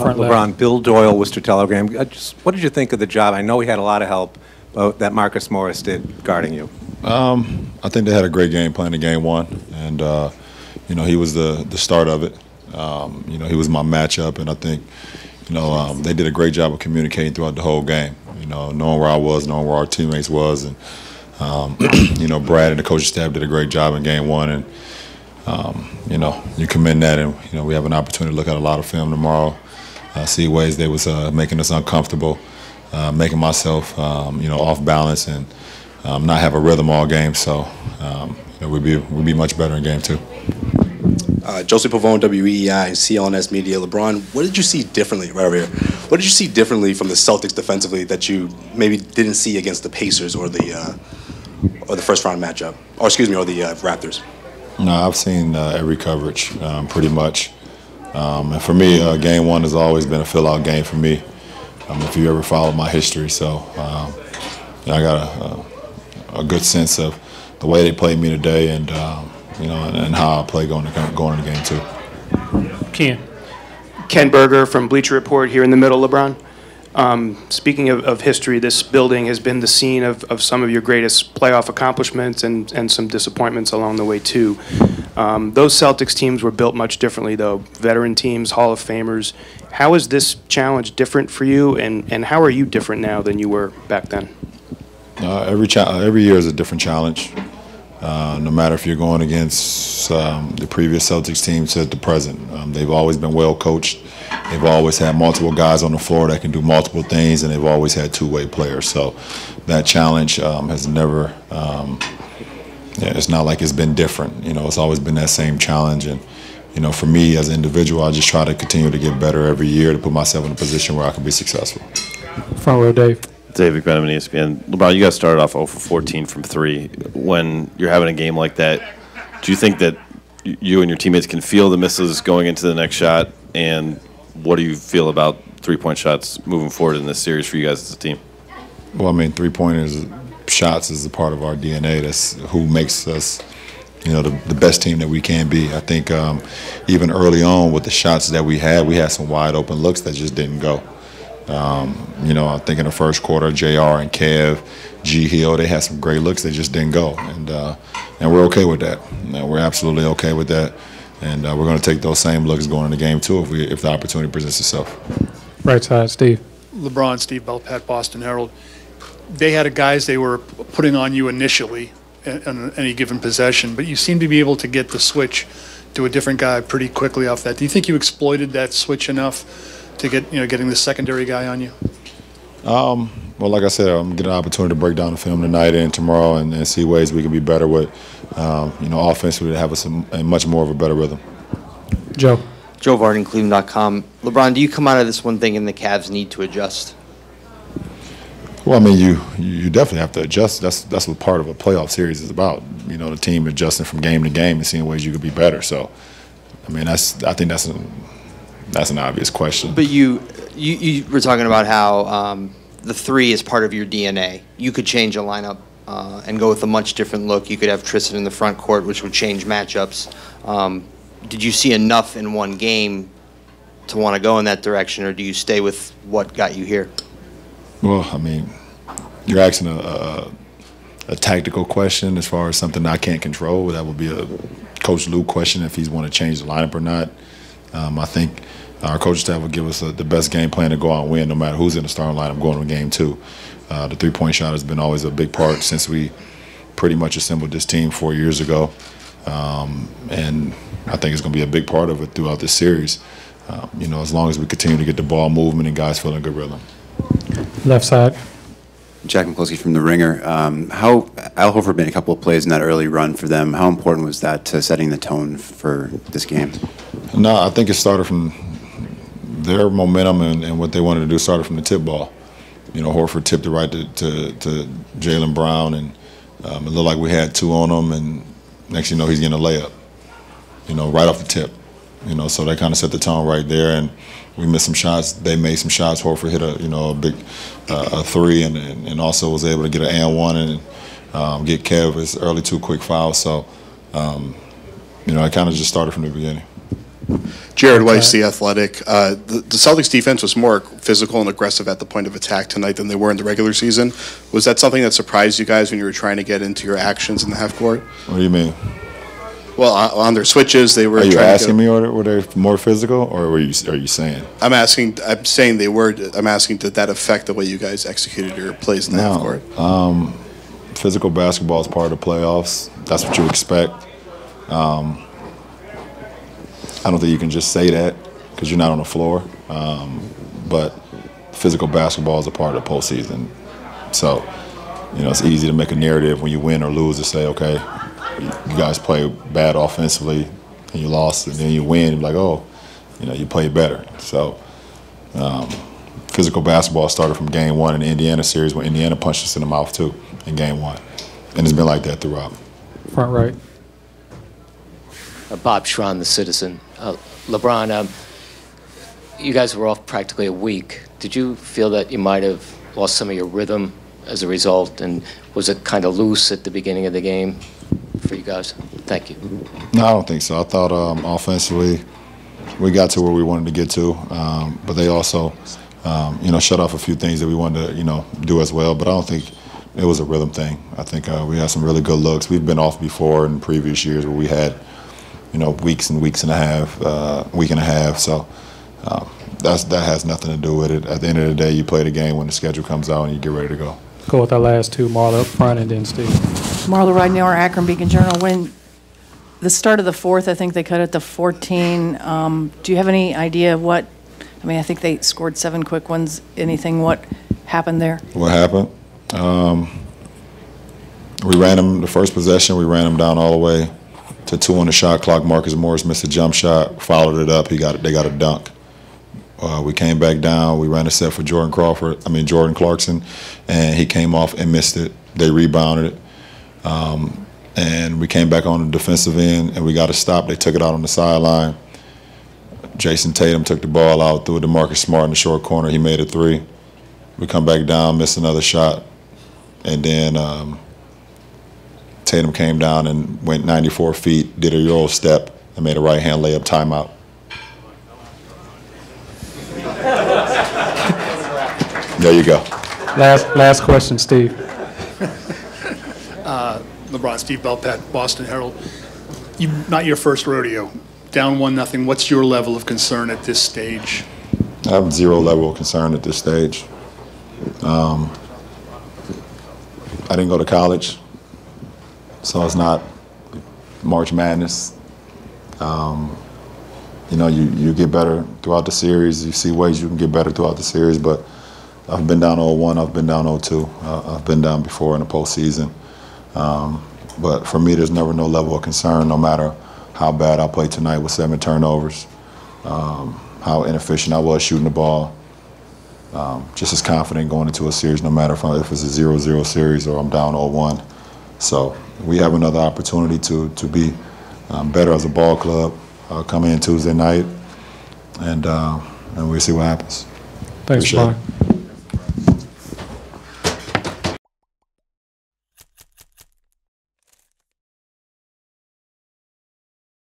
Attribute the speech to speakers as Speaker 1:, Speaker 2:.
Speaker 1: front
Speaker 2: LeBRon,
Speaker 1: left.
Speaker 2: Bill Doyle, Worcester Telegram. What did you think of the job? I know we had a lot of help that Marcus Morris did guarding you.
Speaker 3: I think they had a great game plan in game one, and you know, he was the start of it. You know, he was my matchup, and I think, you know, they did a great job of communicating throughout the whole game. You know, knowing where I was, knowing where our teammates was, and you know, Brad and the coaching staff did a great job in game one, and you know, you commend that, and you know, we have an opportunity to look at a lot of film tomorrow, see ways they was making us uncomfortable, making myself, you know, off balance, and not have a rhythm all game. So you know, we'd be much better in game two.
Speaker 4: Joseph Pavone, WEEI, CLNS Media. LeBron, what did you see differently, right over here? What did you see differently from the Celtics defensively that you maybe didn't see against the Pacers or the first round matchup, or excuse me, or the Raptors?
Speaker 3: No, I've seen every coverage pretty much, and for me, game one has always been a fill-out game for me. If you ever followed my history, so you know, I got a good sense of the way they played me today, and you know, and how I play going into game two.
Speaker 5: Ken Berger from Bleacher Report here in the middle, LeBron. Speaking of history, this building has been the scene of some of your greatest playoff accomplishments and some disappointments along the way too. Those Celtics teams were built much differently though, veteran teams, Hall of Famers. How is this challenge different for you, and how are you different now than you were back then?
Speaker 3: Every year is a different challenge. No matter if you're going against the previous Celtics team to the present. They've always been well coached. They've always had multiple guys on the floor that can do multiple things, and they've always had two-way players. So that challenge has never, yeah, it's not like it's been different. You know, it's always been that same challenge. And, you know, for me as an individual, I just try to continue to get better every year to put myself in a position where I can be successful.
Speaker 1: Front row, Dave.
Speaker 6: David McMenamin, ESPN. LeBron, you guys started off 0 for 14 from 3. When you're having a game like that, do you think that you and your teammates can feel the misses going into the next shot? And what do you feel about three-point shots moving forward in this series for you guys as a team?
Speaker 3: Well, I mean, three-pointers, shots is a part of our DNA. That's who makes us, you know, the best team that we can be. I think even early on with the shots that we had some wide-open looks that just didn't go. You know, I think in the first quarter, JR and Kev, G Hill, they had some great looks that just didn't go, and we're okay with that. We're absolutely okay with that, and we're going to take those same looks going into game two if the opportunity presents itself.
Speaker 1: Right side, Steve.
Speaker 7: LeBron, Steve Belpat, Boston Herald. They had guys they were putting on you initially on any given possession, but you seem to be able to get the switch to a different guy pretty quickly off that. Do you think you exploited that switch enough to get, you know, getting the secondary guy on you?
Speaker 3: Well, like I said, I'm getting an opportunity to break down the film tonight and tomorrow and see ways we can be better with, you know, offensively to have us a much more of a better rhythm.
Speaker 1: Joe.
Speaker 8: Joe Varden, Cleveland.com. LeBron, do you come out of this one thinking the Cavs need to adjust?
Speaker 3: Well, I mean, you definitely have to adjust. That's what part of a playoff series is about. You know, the team adjusting from game to game and seeing ways you could be better. So, I mean, I think that's an obvious question.
Speaker 8: But you were talking about how the 3 is part of your DNA. You could change a lineup and go with a much different look. You could have Tristan in the front court, which would change matchups. Did you see enough in one game to want to go in that direction, or do you stay with what got you here?
Speaker 3: Well, I mean, you're asking a tactical question as far as something I can't control. That would be a Coach Lou question if he's want to change the lineup or not. I think our coaching staff will give us the best game plan to go out and win no matter who's in the starting lineup going to game two. The three-point shot has been always a big part since we pretty much assembled this team 4 years ago. And I think it's going to be a big part of it throughout this series. You know, as long as we continue to get the ball movement and guys feeling good rhythm.
Speaker 1: Left side.
Speaker 9: Jack McCloskey from The Ringer. How Al Horford made a couple of plays in that early run for them. How important was that to setting the tone for this game?
Speaker 3: No, I think it started from their momentum and what they wanted to do started from the tip ball. You know, Horford tipped it right to Jaylen Brown, and it looked like we had 2 on him, and next thing you know, he's getting a layup, you know, right off the tip. You know, so they kind of set the tone right there, and we missed some shots. They made some shots. Horford hit a big 3, and also was able to get an and one and get Kev his early 2 quick fouls. So, you know, I kind of just started from the beginning.
Speaker 10: Jared Weiss, The Athletic. The Celtics defense was more physical and aggressive at the point of attack tonight than they were in the regular season. Was that something that surprised you guys when you were trying to get into your actions in the half court?
Speaker 3: What do you mean?
Speaker 10: Well, on their switches, they were.
Speaker 3: Are you
Speaker 10: trying
Speaker 3: asking me, or were they more physical, or are you saying?
Speaker 10: I'm asking. I'm saying they were. I'm asking, did that affect the way you guys executed your plays in the half court?
Speaker 3: Physical basketball is part of the playoffs. That's what you expect. I don't think you can just say that because you're not on the floor. But physical basketball is a part of the postseason. So, it's easy to make a narrative when you win or lose to say, okay, you guys play bad offensively and you lost, and then you win, you're like, oh, you played better. So, physical basketball started from game one in the Indiana series when Indiana punched us in the mouth too in game one. And it's been like that throughout.
Speaker 1: Front right.
Speaker 11: Bob Schron, The Citizen. LeBron, you guys were off practically a week. Did you feel that you might have lost some of your rhythm as a result? And was it kind of loose at the beginning of the game for you guys? Thank you.
Speaker 3: No, I don't think so. I thought offensively we got to where we wanted to get to, but they also, shut off a few things that we wanted to, do as well. But I don't think it was a rhythm thing. I think we had some really good looks. We've been off before in previous years where we had, weeks and weeks and a half, week and a half. So that has nothing to do with it. At the end of the day, you play the game when the schedule comes out and you get ready to go.
Speaker 1: Go with our last two, Marla up front and then Steve.
Speaker 12: Marla Ridenour, Akron Beacon Journal. When the start of the fourth, I think they cut it to 14. Do you have any idea what, I think they scored 7 quick ones. Anything, what happened there?
Speaker 3: What happened? We ran them, the first possession, we ran them down all the way to 2 on the shot clock. Marcus Morris missed a jump shot, followed it up. They got a dunk. We came back down. We ran a set for Jordan Clarkson, and he came off and missed it. They rebounded it. And we came back on the defensive end, and we got a stop. They took it out on the sideline. Jason Tatum took the ball out, threw it to Marcus Smart in the short corner. He made a 3. We come back down, missed another shot. And then Tatum came down and went 94 feet, did a Euro step, and made a right-hand layup timeout. There you go.
Speaker 1: Last question, Steve.
Speaker 7: LeBron, Steve Belpat, Boston Herald. Not your first rodeo. Down 1-0. What's your level of concern at this stage?
Speaker 3: I have 0 level of concern at this stage. I didn't go to college, so it's not March Madness. You get better throughout the series. You see ways you can get better throughout the series, but I've been down 0-1, I've been down 0-2. I've been down before in the postseason. But for me, there's never no level of concern, no matter how bad I played tonight with 7 turnovers, how inefficient I was shooting the ball. Just as confident going into a series, no matter if it's a 0-0 series or I'm down 0-1. So we have another opportunity to be better as a ball club coming in Tuesday night, and we'll see what happens.
Speaker 1: Thanks, Mark.